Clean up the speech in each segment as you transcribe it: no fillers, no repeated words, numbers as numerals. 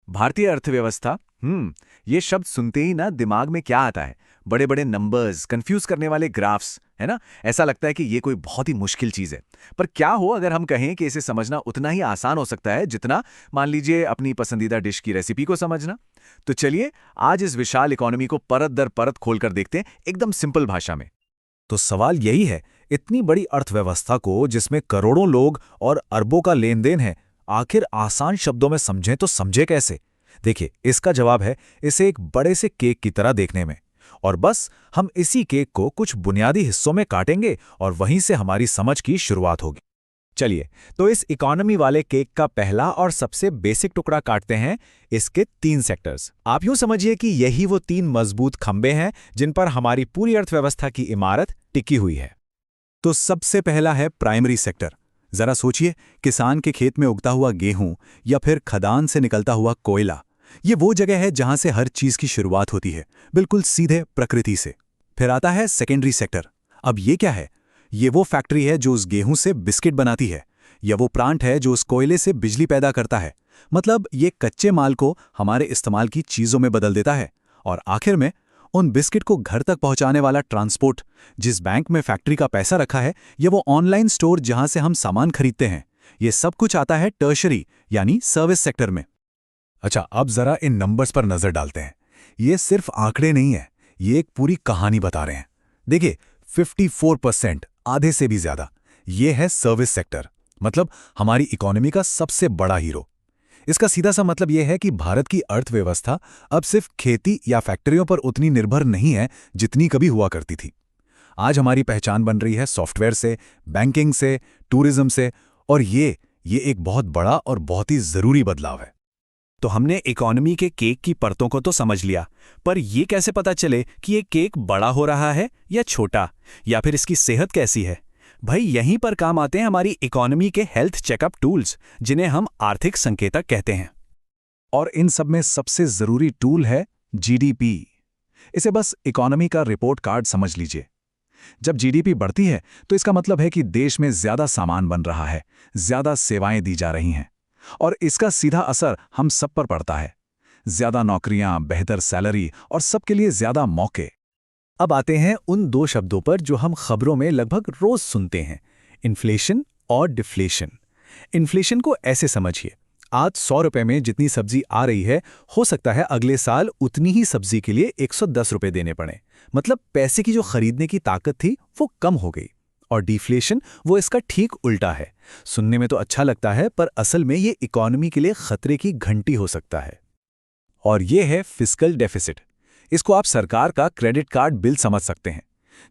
भारतीय अर्थव्यवस्था। ये शब्द सुनते ही ना दिमाग में क्या आता है? बड़े बड़े नंबर्स, कंफ्यूज करने वाले ग्राफ्स, है ना? ऐसा लगता है कि ये कोई बहुत ही मुश्किल चीज है। पर क्या हो अगर हम कहें कि इसे समझना उतना ही आसान हो सकता है जितना, मान लीजिए, अपनी पसंदीदा डिश की रेसिपी को समझना। तो चलिए आज इस विशाल इकोनॉमी को परत दर परत खोलकर देखते हैं, एकदम सिंपल भाषा में। तो सवाल यही है, इतनी बड़ी अर्थव्यवस्था को जिसमें करोड़ों लोग और अरबों का लेन देन है, आखिर आसान शब्दों में समझें तो समझे कैसे? देखिए, इसका जवाब है इसे एक बड़े से केक की तरह देखने में। और बस हम इसी केक को कुछ बुनियादी हिस्सों में काटेंगे और वहीं से हमारी समझ की शुरुआत होगी। चलिए, तो इस इकोनॉमी वाले केक का पहला और सबसे बेसिक टुकड़ा काटते हैं। इसके 3 सेक्टर्स। आप यूं समझिए कि यही वो 3 मजबूत खंबे हैं जिन पर हमारी पूरी अर्थव्यवस्था की इमारत टिकी हुई है। तो सबसे पहला है प्राइमरी सेक्टर। जरा सोचिए, किसान के खेत में उगता हुआ गेहूं या फिर खदान से निकलता हुआ कोयला, ये वो जगह है जहां से हर चीज की शुरुआत होती है, बिल्कुल सीधे प्रकृति से। फिर आता है सेकेंडरी सेक्टर। अब ये क्या है? ये वो फैक्ट्री है जो उस गेहूं से बिस्किट बनाती है, या वो प्लांट है जो उस कोयले से बिजली पैदा करता है। मतलब ये कच्चे माल को हमारे इस्तेमाल की चीजों में बदल देता है। और आखिर में उन बिस्किट को घर तक पहुंचाने वाला ट्रांसपोर्ट, जिस बैंक में फैक्ट्री का पैसा रखा है, या वो ऑनलाइन स्टोर जहां से हम सामान खरीदते हैं, ये सब कुछ आता है टर्शरी यानी सर्विस सेक्टर में। अच्छा, अब जरा इन नंबर्स पर नजर डालते हैं। ये सिर्फ आंकड़े नहीं है, ये एक पूरी कहानी बता रहे हैं। देखिए, 54%, आधे से भी ज्यादा, ये है सर्विस सेक्टर, मतलब हमारी इकोनॉमी का सबसे बड़ा हीरो। इसका सीधा सा मतलब यह है कि भारत की अर्थव्यवस्था अब सिर्फ खेती या फैक्ट्रियों पर उतनी निर्भर नहीं है जितनी कभी हुआ करती थी। आज हमारी पहचान बन रही है सॉफ्टवेयर से, बैंकिंग से, टूरिज्म से, और ये एक बहुत बड़ा और बहुत ही जरूरी बदलाव है। तो हमने इकोनॉमी के केक की परतों को तो समझ लिया, पर यह कैसे पता चले कि ये केक बड़ा हो रहा है या छोटा, या फिर इसकी सेहत कैसी है? भाई, यहीं पर काम आते हैं हमारी इकोनॉमी के हेल्थ चेकअप टूल्स, जिन्हें हम आर्थिक संकेतक कहते हैं। और इन सब में सबसे जरूरी टूल है जीडीपी। इसे बस इकोनॉमी का रिपोर्ट कार्ड समझ लीजिए। जब जीडीपी बढ़ती है तो इसका मतलब है कि देश में ज्यादा सामान बन रहा है, ज्यादा सेवाएं दी जा रही हैं, और इसका सीधा असर हम सब पर पड़ता है। ज्यादा नौकरियां, बेहतर सैलरी और सबके लिए ज्यादा मौके। अब आते हैं उन 2 शब्दों पर जो हम खबरों में लगभग रोज सुनते हैं, इन्फ्लेशन और डिफ्लेशन। इन्फ्लेशन को ऐसे समझिए, आज 100 रुपए में जितनी सब्जी आ रही है, हो सकता है अगले साल उतनी ही सब्जी के लिए 110 रुपए देने पड़े। मतलब पैसे की जो खरीदने की ताकत थी वो कम हो गई। और डिफ्लेशन वो इसका ठीक उल्टा है। सुनने में तो अच्छा लगता है, पर असल में ये इकोनॉमी के लिए खतरे की घंटी हो सकता है। और ये है फिस्कल डेफिसिट। इसको आप सरकार का क्रेडिट कार्ड बिल समझ सकते हैं।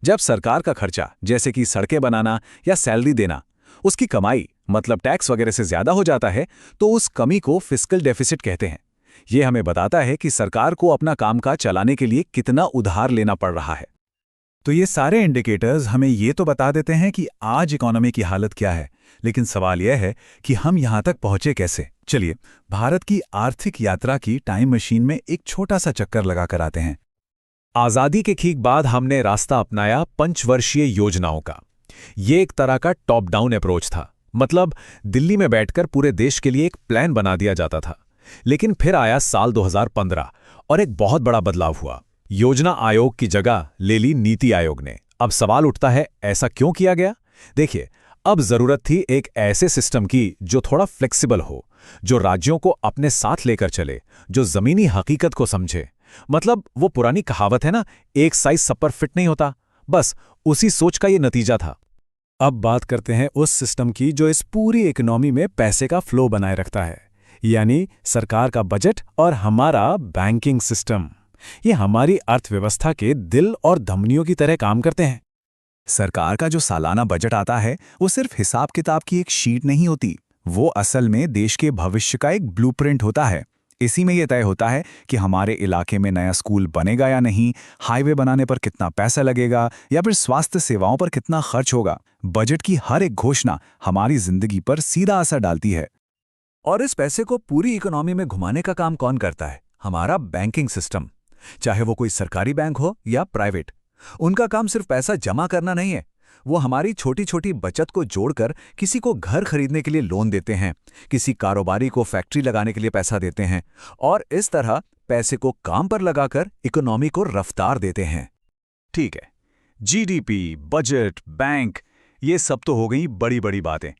जब सरकार का खर्चा, जैसे कि सड़कें बनाना या सैलरी देना, उसकी कमाई मतलब टैक्स वगैरह से ज्यादा हो जाता है, तो उस कमी को फिस्कल डेफिसिट कहते हैं। यह हमें बताता है कि सरकार को अपना कामकाज चलाने के लिए कितना उधार लेना पड़ रहा है। तो ये सारे इंडिकेटर्स हमें ये तो बता देते हैं कि आज इकोनॉमी की हालत क्या है, लेकिन सवाल यह है कि हम यहां तक पहुंचे कैसे। चलिए, भारत की आर्थिक यात्रा की टाइम मशीन में एक छोटा सा चक्कर लगाकर आते हैं। आजादी के ठीक बाद हमने रास्ता अपनाया पंचवर्षीय योजनाओं का। ये एक तरह का टॉप डाउन अप्रोच था। मतलब दिल्ली में बैठकर पूरे देश के लिए एक प्लान बना दिया जाता था। लेकिन फिर आया साल 2015 और एक बहुत बड़ा बदलाव हुआ। योजना आयोग की जगह ले ली नीति आयोग ने। अब सवाल उठता है, ऐसा क्यों किया गया? देखिए, अब जरूरत थी एक ऐसे सिस्टम की जो थोड़ा फ्लेक्सिबल हो, जो राज्यों को अपने साथ लेकर चले, जो जमीनी हकीकत को समझे। मतलब वो पुरानी कहावत है ना, एक साइज सब पर फिट नहीं होता। बस उसी सोच का ये नतीजा था। अब बात करते हैं उस सिस्टम की जो इस पूरी इकोनॉमी में पैसे का फ्लो बनाए रखता है, यानी सरकार का बजट और हमारा बैंकिंग सिस्टम। ये हमारी अर्थव्यवस्था के दिल और धमनियों की तरह काम करते हैं। सरकार का जो सालाना बजट आता है, वो सिर्फ हिसाब किताब की एक शीट नहीं होती। वो असल में देश के भविष्य का एक ब्लूप्रिंट होता है। इसी में यह तय होता है कि हमारे इलाके में नया स्कूल बनेगा या नहीं, हाईवे बनाने पर कितना पैसा लगेगा, या फिर स्वास्थ्य सेवाओं पर कितना खर्च होगा। बजट की हर एक घोषणा हमारी जिंदगी पर सीधा असर डालती है। और इस पैसे को पूरी इकोनॉमी में घुमाने का काम कौन करता है? हमारा बैंकिंग सिस्टम। चाहे वो कोई सरकारी बैंक हो या प्राइवेट, उनका काम सिर्फ पैसा जमा करना नहीं है, वो हमारी छोटी छोटी बचत को जोड़कर किसी को घर खरीदने के लिए लोन देते हैं, किसी कारोबारी को फैक्ट्री लगाने के लिए पैसा देते हैं और इस तरह पैसे को काम पर लगाकर इकोनॉमी को रफ्तार देते हैं। ठीक है, जीडीपी, बजट, बैंक, ये सब तो हो गई बड़ी बड़ी बातें,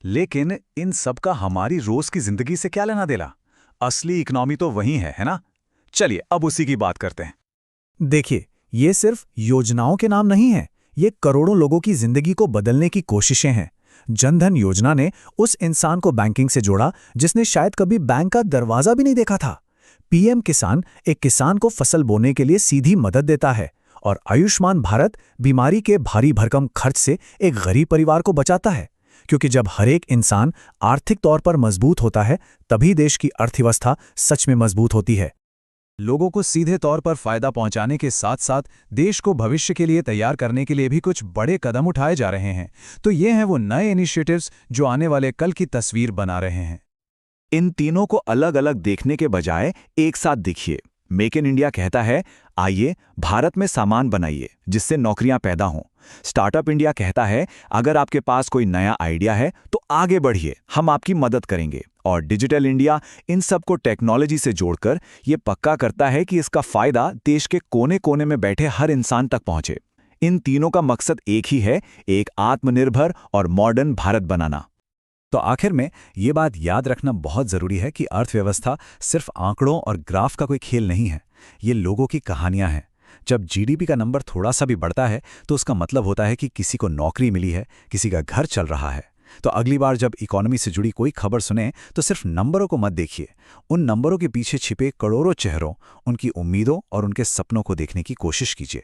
लेकिन इन सब का हमारी रोज की जिंदगी से क्या लेना देना? असली इकोनॉमी तो वही है ना? चलिए अब उसी की बात करते हैं। देखिए, ये सिर्फ योजनाओं के नाम नहीं है, ये करोड़ों लोगों की जिंदगी को बदलने की कोशिशें हैं। जनधन योजना ने उस इंसान को बैंकिंग से जोड़ा जिसने शायद कभी बैंक का दरवाजा भी नहीं देखा था। पीएम किसान एक किसान को फसल बोने के लिए सीधी मदद देता है और आयुष्मान भारत बीमारी के भारी भरकम खर्च से एक गरीब परिवार को बचाता है। क्योंकि जब हर एक इंसान आर्थिक तौर पर मजबूत होता है, तभी देश की अर्थव्यवस्था सच में मजबूत होती है। लोगों को सीधे तौर पर फायदा पहुंचाने के साथ साथ देश को भविष्य के लिए तैयार करने के लिए भी कुछ बड़े कदम उठाए जा रहे हैं। तो ये हैं वो नए इनिशिएटिव्स जो आने वाले कल की तस्वीर बना रहे हैं। इन तीनों को अलग अलग देखने के बजाय एक साथ देखिए। मेक इन इंडिया कहता है, आइए भारत में सामान बनाइए जिससे नौकरियां पैदा हों। स्टार्टअप इंडिया कहता है, अगर आपके पास कोई नया आइडिया है तो आगे बढ़िए, हम आपकी मदद करेंगे। और डिजिटल इंडिया इन सबको टेक्नोलॉजी से जोड़कर ये पक्का करता है कि इसका फायदा देश के कोने कोने में बैठे हर इंसान तक पहुंचे। इन तीनों का मकसद एक ही है, एक आत्मनिर्भर और मॉडर्न भारत बनाना। तो आखिर में ये बात याद रखना बहुत ज़रूरी है कि अर्थव्यवस्था सिर्फ आंकड़ों और ग्राफ का कोई खेल नहीं है, ये लोगों की कहानियां हैं। जब जीडीपी का नंबर थोड़ा सा भी बढ़ता है तो उसका मतलब होता है कि किसी को नौकरी मिली है, किसी का घर चल रहा है। तो अगली बार जब इकोनॉमी से जुड़ी कोई खबर सुने तो सिर्फ नंबरों को मत देखिए, उन नंबरों के पीछे छिपे करोड़ों चेहरों, उनकी उम्मीदों और उनके सपनों को देखने की कोशिश कीजिए।